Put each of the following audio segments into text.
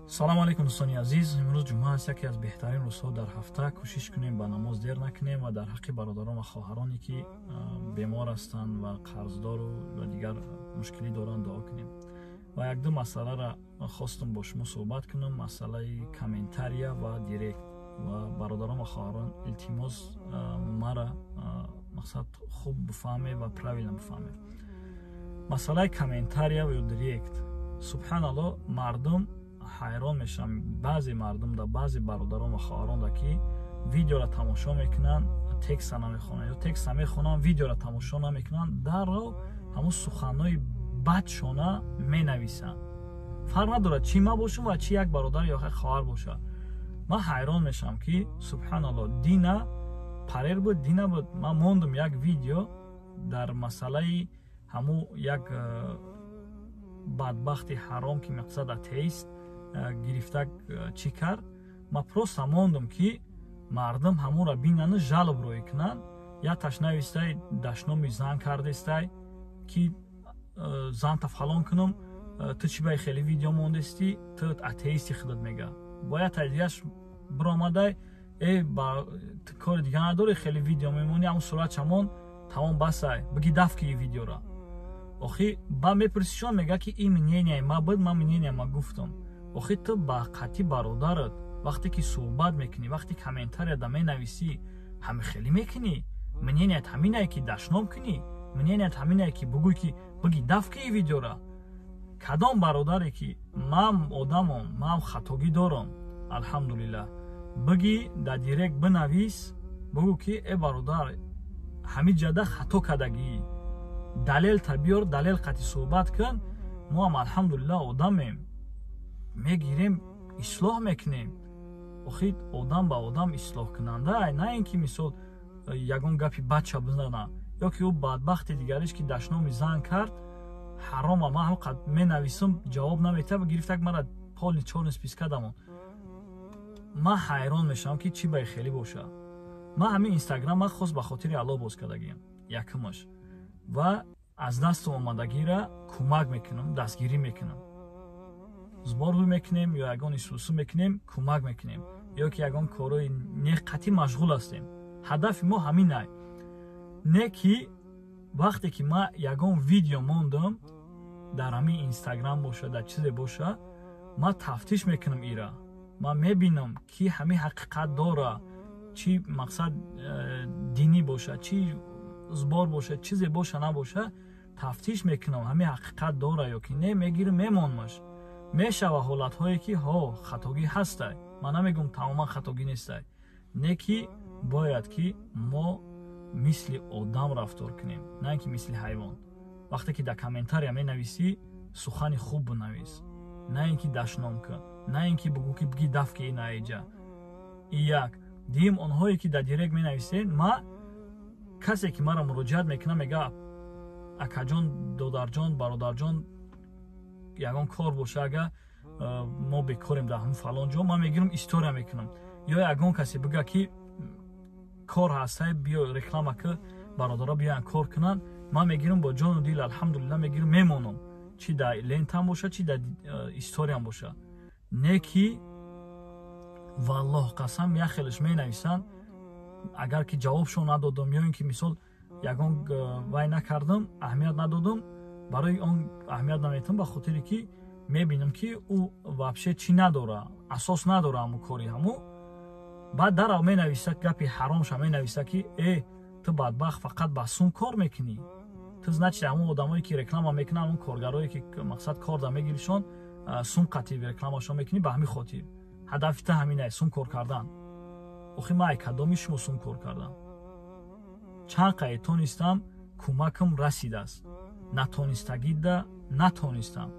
салому алейкум дӯстони азиз. имрӯз ҷумъа аст, яке аз беҳтарин рӯзҳо дар ҳафта. кӯшиш кунем ба намоз дер накунем ва дар ҳаққи бародарон ва хоҳароне ки бемор ҳастанд ва қарздору ва дигар мушкилӣ доранд дуо кунем. ва як-ду масъаларо хостам бо шумо суҳбат кунам. масъалаи комментария ва директ. ва бародарон ва хоҳарон илтимос мара мақсад хуб бифаҳмед ва правилно бифаҳмед. масъалаи комментария ё директ. субҳаналлоҳ, мардум ҳайрон мешавам. баъзе мардум да баъзе бародарон ва хоҳарон да ки видеоро тамошо мекунанд, текста намехонанд ё текста мехонанд, видеоро тамошо намекунанд, дарров ҳамун суханҳои бадшона менависанд. фарқ надорад чӣ ман бошам ва чӣ як бародар ё як хоҳар бошад. ман ҳайрон мешавам ки субҳаналлоҳ, дина парер буд, дина буд. ман мондум як видео дар масъалаи ҳамун як бадбахти ҳаром ки мақсад атеист гирифта чӣ кард. ман просто мондум ки мардум ҳамонро бинанд, жалобрӯӣ кунанд. якташ навистай дашноми зан кардестай ки занта фалон кунам, ту чӣ баи хеле видео мондестӣ, ту атеисти худат мега. бояд тайдигаш биромадай ту кори дига надори, хеле видео мемонӣ, ҳамун сурат чамон тамом басай, биги дафки и видеора. охи ба мепурсишон мега ки и мнение ма буд, ман мнение ма гуфтам. охи ту ба қатъи бародарат вақте ки суҳбат мекунӣ, вақте комментария да менависӣ, ҳами хеле мекунӣ. мненият ҳаминае ки дашном кунӣ, мненият ҳаминае ки бугӯй ки биги дафки и видеора. кадом бародаре ки ман одамам, ман хатогӣ дорам, алҳамдулиллаҳ, биги да директ бинавис, бугӯ ки э бародар ҳамин ҷада хато кардагӣ, далел табиёр, далел қатъи суҳбат кун. мо ҳам алҳамдулиллаҳ одамем, мегирем ислоҳ мекунем. охи одам ба одам ислоҳ кунанда, на ин ки мисол ягон гапи бача бизана, ё ки ӯ бадбахти дигариш ки дашноми зан кард, ҳарома, ман ҳамқад менависам, ҷавоб наметиҳа, гирифтак мара полни чорни спискадамон. ман ҳайрон мешавам ки чӣ баи хеле боша. ман ҳамин инстаграм ман хос ба хотири аллоҳ боз кардагиам, якумаш. ва аз дастам омадагиро кӯмак мекунам, дастгирӣ мекунам. зборҳӯй мекунем ё ягон исусу мекунем, кӯмак мекунем, ё ки ягон корои не қатъи машғул ҳастем. ҳадафи мо ҳаминай. не ки вақте ки ман ягон видео мондам дар ҳамин инстаграм боша, дар чизе боша, ман тафтиш мекунам ира. ман мебинам ки ҳамин ҳақиқат дора, чӣ мақсад динӣ боша, чӣ збор боша, чизе боша набоша, тафтиш мекунам ҳамин ҳақиқат дора ё ки не, мегирам мемонмаш. мешава ҳолатҳое ки хатогӣ ҳастай, ман намегӯм тамоман хатогӣ нестай. не ки бояд ки мо мисли одам рафтор кунем, на ин ки мисли ҳайвон. вақте ки дар комментария менависӣ, сухани хуб бинавис, на ин ки дашном кун, на ин ки бугӯ ки биги дафки ин аиҷа. и як дим онҳое ки дар директ менависен, ма касе ки мара муроҷиат мекунад, мега акаҷон, додарҷон, бародарҷон, ягон кор боша, ага мо бекорем дар ҳамин фалон ҷо, ман мегирам история мекунам. ё ягон касе бига ки кор ҳастай, биё реклама ки бародаро биёян кор кунанд, ман мегирам бо ҷону дил, алҳамдулиллаҳ, мегирам мемонам, чӣ дар лентам боша, чӣ дар историям боша. не ки валлоҳ қасам як хелаш менависанд, агар ки ҷавобшон надодам ё ин ки мисол ягон вай накардам, аҳамият надодам, барои он аҳамият наметам, ба хотире ки мебинам ки ӯ вообще чӣ надора, асос надора ҳамун кори ҳамун. баъд дарав менависа гапи ҳаромша менависа ки ту бадбахт фақат ба сум кор мекунӣ. ту значи ҳамун одамое ки реклама мекунанд, ҳамун коргарое ки мақсад кор да мегиришон, сум қатъи рекламашон мекунӣ, ба ҳамин хотир ҳадафи ту ҳаминае, сум кор кардан. охи ман кадоми шумо сум кор кардам? чанд қайе тонистам, кӯмакам расидааст, натонистагида натонистам.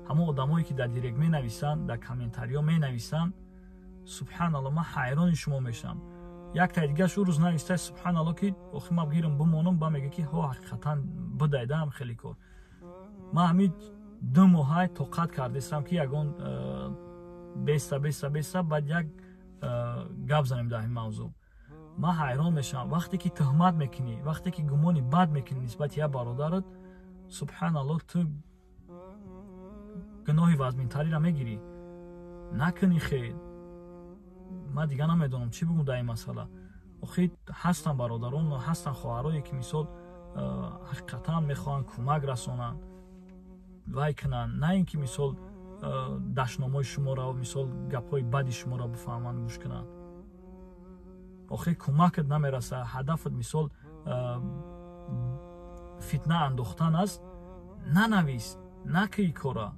ҳамон одамое ки дар директ менависанд, дар комментариҳо менависанд, субҳаналлоҳ, ман ҳайрони шумо мешавам. як таи дигаш ӯ рӯз навистай, субҳаналлоҳ, ки охи ман гирам бимонам, ба мега ки ҳақиқатан бидайдаам хеле кор. ман ҳамин 2 моҳай тоқат кардестам ки ягон беста баъд як гап занем дар ин мавзӯъ. ман ҳайрон мешавам вақте ки тӯҳмат мекунӣ, вақте ки гумони бад мекунӣ нисбати як бародарат, субҳаналлоҳ, ту гуноҳи вазминтариро мегирӣ. накуни хел. ма дига намедонам чӣ бигӯм дар ин масъала. охи ҳастанд бародарон, ҳастанд хоҳарое ки мисол ҳақиқатан мехоҳанд кӯмак расонанд, вай кунанд, на ин ки мисол дашномаи шуморо мисол гапҳои бади шуморо бифаҳманд, гӯш кунанд. охир кӯмакат намераса, ҳадафат мисол фитна андохтан аст, нанавис, накӣ кора.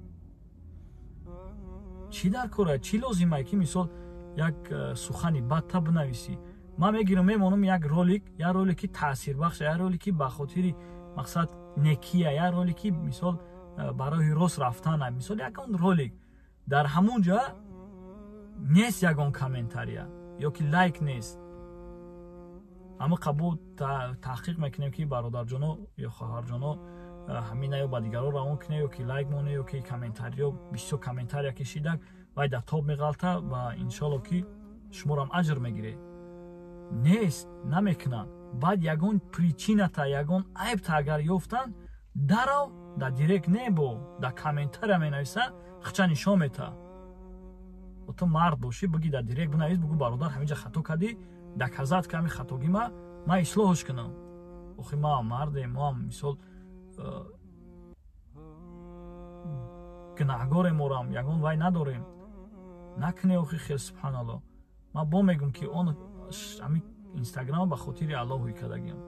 чӣ дар кора, чӣ лозимае ки мисол як сухани бадта бинависӣ. ман мегирам мемонам як ролики таъсирбахша, як ролики ба хотири мақсад некия, як ролики мисол барои рост рафтана, мисол ягон ролик дар ҳамон ҷа нест ягон комментария ё ки лайк нест. ама қабул таҳқиқ мекунем ки бародарҷоно ё хоҳарҷоно ҳамина ё ба дигаро равон кунем ё ки лайк монем ё ки комментариё бисёр комментария кашидак вай дар тоб меғалта ва иншоалло ки шуморам аҷр мегиред. нест, намекунанд. баъд ягон причината, ягон айбта агар ёфтанд, дарав дар директ не бо дар комментария менависа, хича нишон мета. то мард бошӣ, биги дар директ бинавис, бигӯ бародар ҳаминҷа хато кардӣ, доказат ки ҳами хатогӣ ман ислоҳш кунам. охи ман мардем, ман мисол гунаҳгорем, морам ягон вай надорем. накуне охи хел субҳаналлоҳ. ман бо мегӯм ки он ҳами инстаграм ба хотири аллоҳи кардагиам,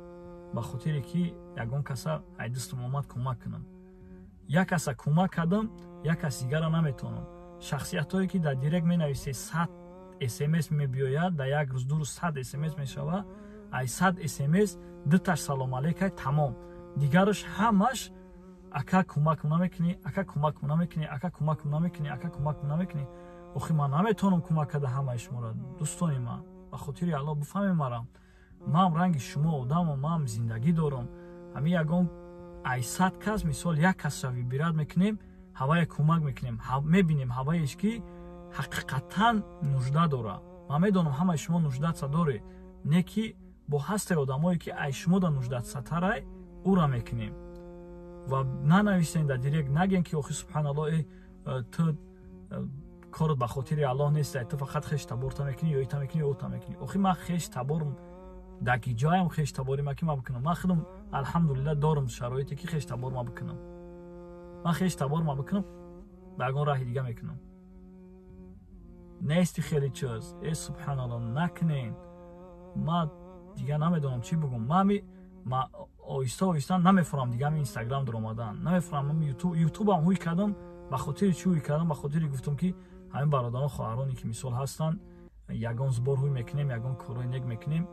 ба хотире ки ягон каса ай дӯстам омад кӯмак кунам. як каса кӯмак кардам, як кас дигара наметавонам. шахсиятое ки дар директ менависе 100 смс мебиёяд, дар як рӯз ду рӯз 100 смс мешава, ай 100 смс дуташ салом алейка тамом. дигараш ҳамаш ака кӯмак намекунӣ, ака кӯмак намекунӣ, ака кӯмак намекунӣ, ака кӯмак намекунӣ. охи ман наметавонам кӯмак карда ҳамаи шуморо. дӯстони ман, ба хотири аллоҳ бифаҳмед марам. ман ранги шумо одамам, ман зиндагӣ дорам. ҳами ягон ай 100 кас мисол як касро вибират мекунем, ҳавае кӯмак мекунем, мебинем ҳаваеш ки ҳақиқатан нужда дора. ман медонам ҳамаи шумо нуждатса доре, не ки бо ҳастаи одамое ки ай шумо да нуждатсатарай ура мекунем. ва нанависем дар директ, нагем ки охи субҳаналлоҳ ту корот ба хотири аллоҳ нест, ту фақат хеш таборта мекунӣ ё ита мекунӣ ё ота мекунӣ. охи ман хеш табор дар ки ҷоям хеш таборима ки ман бикунам. ман худам алҳамдулиллаҳ дорам шароите ки хеш табор ман бикунам. ман хеш табор ман бикунам, ба ягон раҳи дига мекунам. нести хеле чиз. субҳаналлоҳ, накунен. ман дига намедонам чӣ бигӯм. ман оҳиста оҳиста намефаҳмам дига ҳамин инстаграм дар омадан, намефаҳмам ютубам ҳуй кардам. ба хотири чӣ ҳуй кардам? ба хотири гуфтам ки ҳамин бародарон хоҳароне ки мисол ҳастанд, ягон збор ҳуй мекунем, ягон корҳои нек мекунем,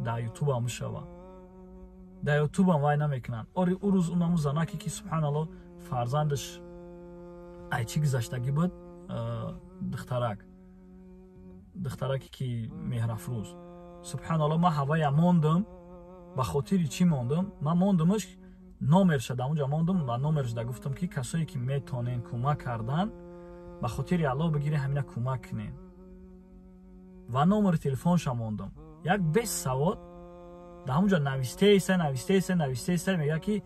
дар ютубам мешава. дар ютубам вай намекунанд. ори ӯ рӯз унаму занаке ки субҳаналлоҳ фарзандаш ай чӣ гузаштагӣ буд, духтараке ки меҳрафрӯз. субҳаналлоҳ, ман ҳавая мондам. ба хотири чӣ мондам? ман мондамаш номерша дар онҷа мондам ва номерш да гуфтам ки касое ки метонен кӯмак кардан, ба хотири аллоҳ бигирен ҳамина кӯмак кунен. ва номери телефонша мондам. як 20 савод дар ҳамонҷа навистеса мегӯяд ки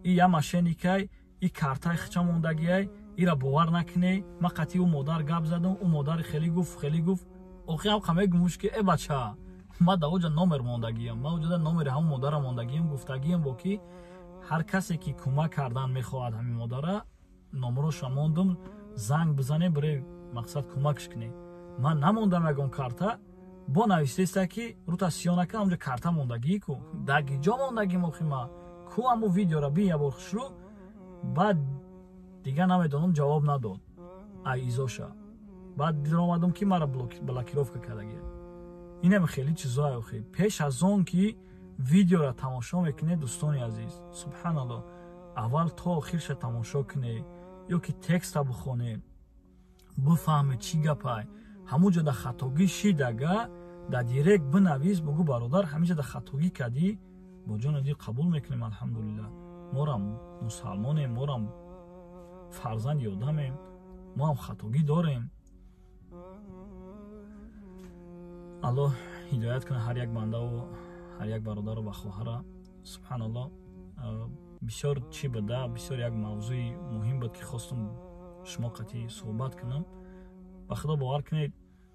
и я мошенникай, и картаи хича мондагиай, ира бовар накунед. ман қатъи ӯ модар гап задам, ӯ модари хеле гуфт. охир ҳам мегӯмш ки бача, ман дар онҷа номер мондагиам, ман онҷа номери ҳамон модара мондагиам, гуфтагиам бо ки ҳар касе ки кӯмак кардан мехоҳад ҳамин модара, номероша мондам, занг бизанем барои мақсад кӯмакш кунем. ман намондам ягон карта, бо навистеста ки рута сиёнака онҷа карта мондагӣ ку даги ҷо мондагим. охи ман ку ҳамун видеора би ябор шурӯъ, баъд дига намедонам ҷавоб надод ай изоша. баъд диромадам ки мара блокировка кардагия. инам хеле чизое. охи пеш аз он ки видеора тамошо мекунед, дӯстони азиз, субҳаналлоҳ, аввал то охирша тамошо кунед ё ки текста бихонед, бифаҳмед чӣ гапай. ҳамонҷа дар хатогӣ шидага дар директ бинавис, бигӯ бародар ҳаминҷа дар хатогӣ кардӣ, бо ҷони дил қабул мекунем. алҳамдулиллаҳ, морам мусалмонем, морам фарзанди одамем, моам хатогӣ дорем. аллоҳ ҳидоят кунад ҳар як бандаву ҳар як бародару ва хоҳара. субҳаналлоҳ, бисёр чӣ буда, бисёр як мавзӯи муҳим буд ки хостам шумо қатъи суҳбат кунам. ба худо бовар кунед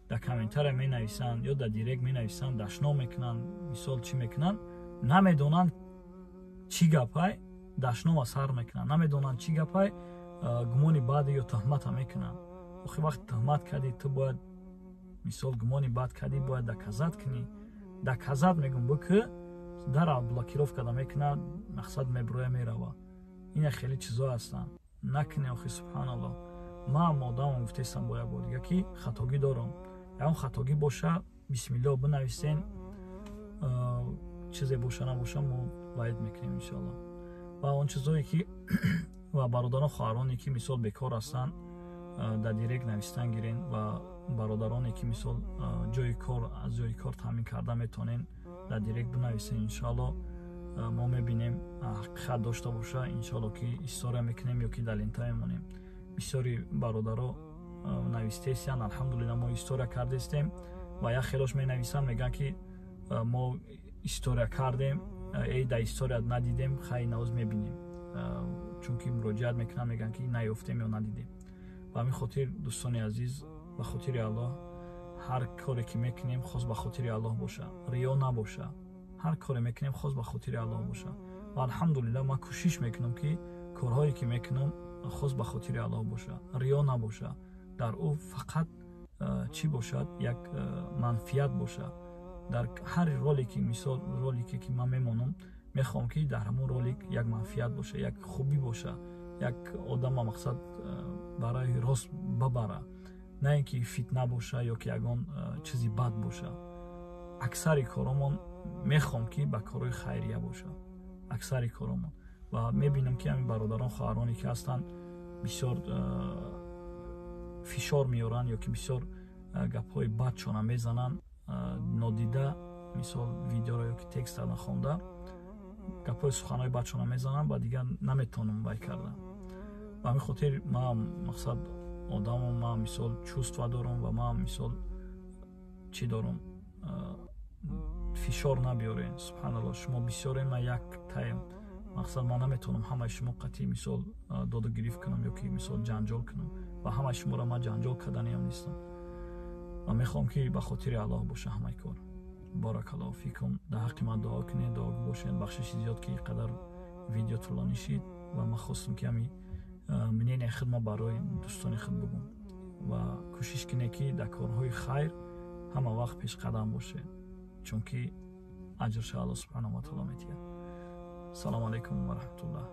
дар комментария менависанд ё дар директ менависанд, дашно мекунанд, мисол чӣ мекунанд, намедонанд чӣ гапай дашно ва сар мекунанд, намедонанд чӣ гапай гумони баъде ё тӯҳмата мекунанд. охир вақт тӯҳмат кардӣ, ту бояд мисол гумони бад кардӣ, бояд доказат кунӣ. Доказат мегум бикӣ, дара блокировка мекунад, мақсад меброя мерава. ина хеле чизо ҳастанд. Накунӣ охир субҳаналлоҳ. ман одамам гуфтестам бо як бор дига ки хатогӣ дорам. ягон хатогӣ боша бисмиллоҳ бинависен, чизе боша набоша мо ваид мекунем иншоаллоҳ. ва он чизое ки ва бародарон хоҳароне ки мисол бекор ҳастанд, дар директ навистан гирен ва бародароне ки мисол ҷои кор аз ҷои кор таъмин карда метонен дар директ бинависен иншоаллоҳ. мо мебинем ҳақиқат дошта боша иншоаллоҳ ки история мекунем ё ки дар лента мемонем. бисёри бародаро навистесиянд, алҳамдулиллаҳ мо история кардестем ва як хелош менависанд, мегӯянд ки мо история кардем, дар история надидем, хай навз мебинем, чунки муроҷиат мекунанд, мегӯянд ки наёфтем ё надидем. ба ҳамин хотир дӯстони азиз, ба хотири Аллоҳ ҳар коре ки мекунем хос ба хотири Аллоҳ боша, риё набоша. ҳар коре мекунем хос ба хотири Аллоҳ боша. ва алҳамдулиллаҳ ман кӯшиш мекунам ки корҳое ки мекунам хос ба хотири Аллоҳ боша, риё набоша. дар ӯ фақат чӣ бошад, як манфиат боша. дар ҳар ролике, мисол ролике ки ман мемонам, мехоҳам ки дар ҳамон ролик як манфиат боша, як хубӣ боша, як одама мақсад барои рост бабара, на ин ки фитна боша ё ки ягон чизи бад боша. аксари коромон мехоҳам ки ба корои хайрия боша, аксари коромон. ва мебинам ки ҳамин бародарон хоҳароне ки ҳастанд бисёр фишор меоранд ё ки бисёр гапҳои бадшона мезананд, нодида мисол видеоро ё ки текстро нахонда гапҳои суханҳои бадшона мезананд ва дигар наметавонам вай карда. ба ҳамин хотир ман мақсад одамам, ман мисол чувства дорам ва ман мисол чӣ дорам, фишор набиёрен. субҳаналлоҳ, шумо бисёре, ман як таем. мақсад ман наметавонам ҳамаи шумо қатъи мисол доду гирифт кунам ё ки мисол ҷанҷол кунам ва ҳамаи шуморо ман ҷанҷол карданиам нестам. ва мехоҳам ки ба хотири Аллоҳ боша ҳамаи кор. баракаллоҳу фикум. дар ҳаққи ман дуо кунед, дуогӯ бошед. бахшиши зиёд ки ин қадар видео тӯлонӣ шид ва ман хостам ки ҳамин мнение худ ма барои дӯстони худ бигӯм ва кӯшиш кунед ки дар корҳои хайр ҳама вақт пешқадам бошед, чунки аҷрша Аллоҳ субҳанаҳу ва таоло метиҳад. салому алайкум ва раҳматуллоҳ.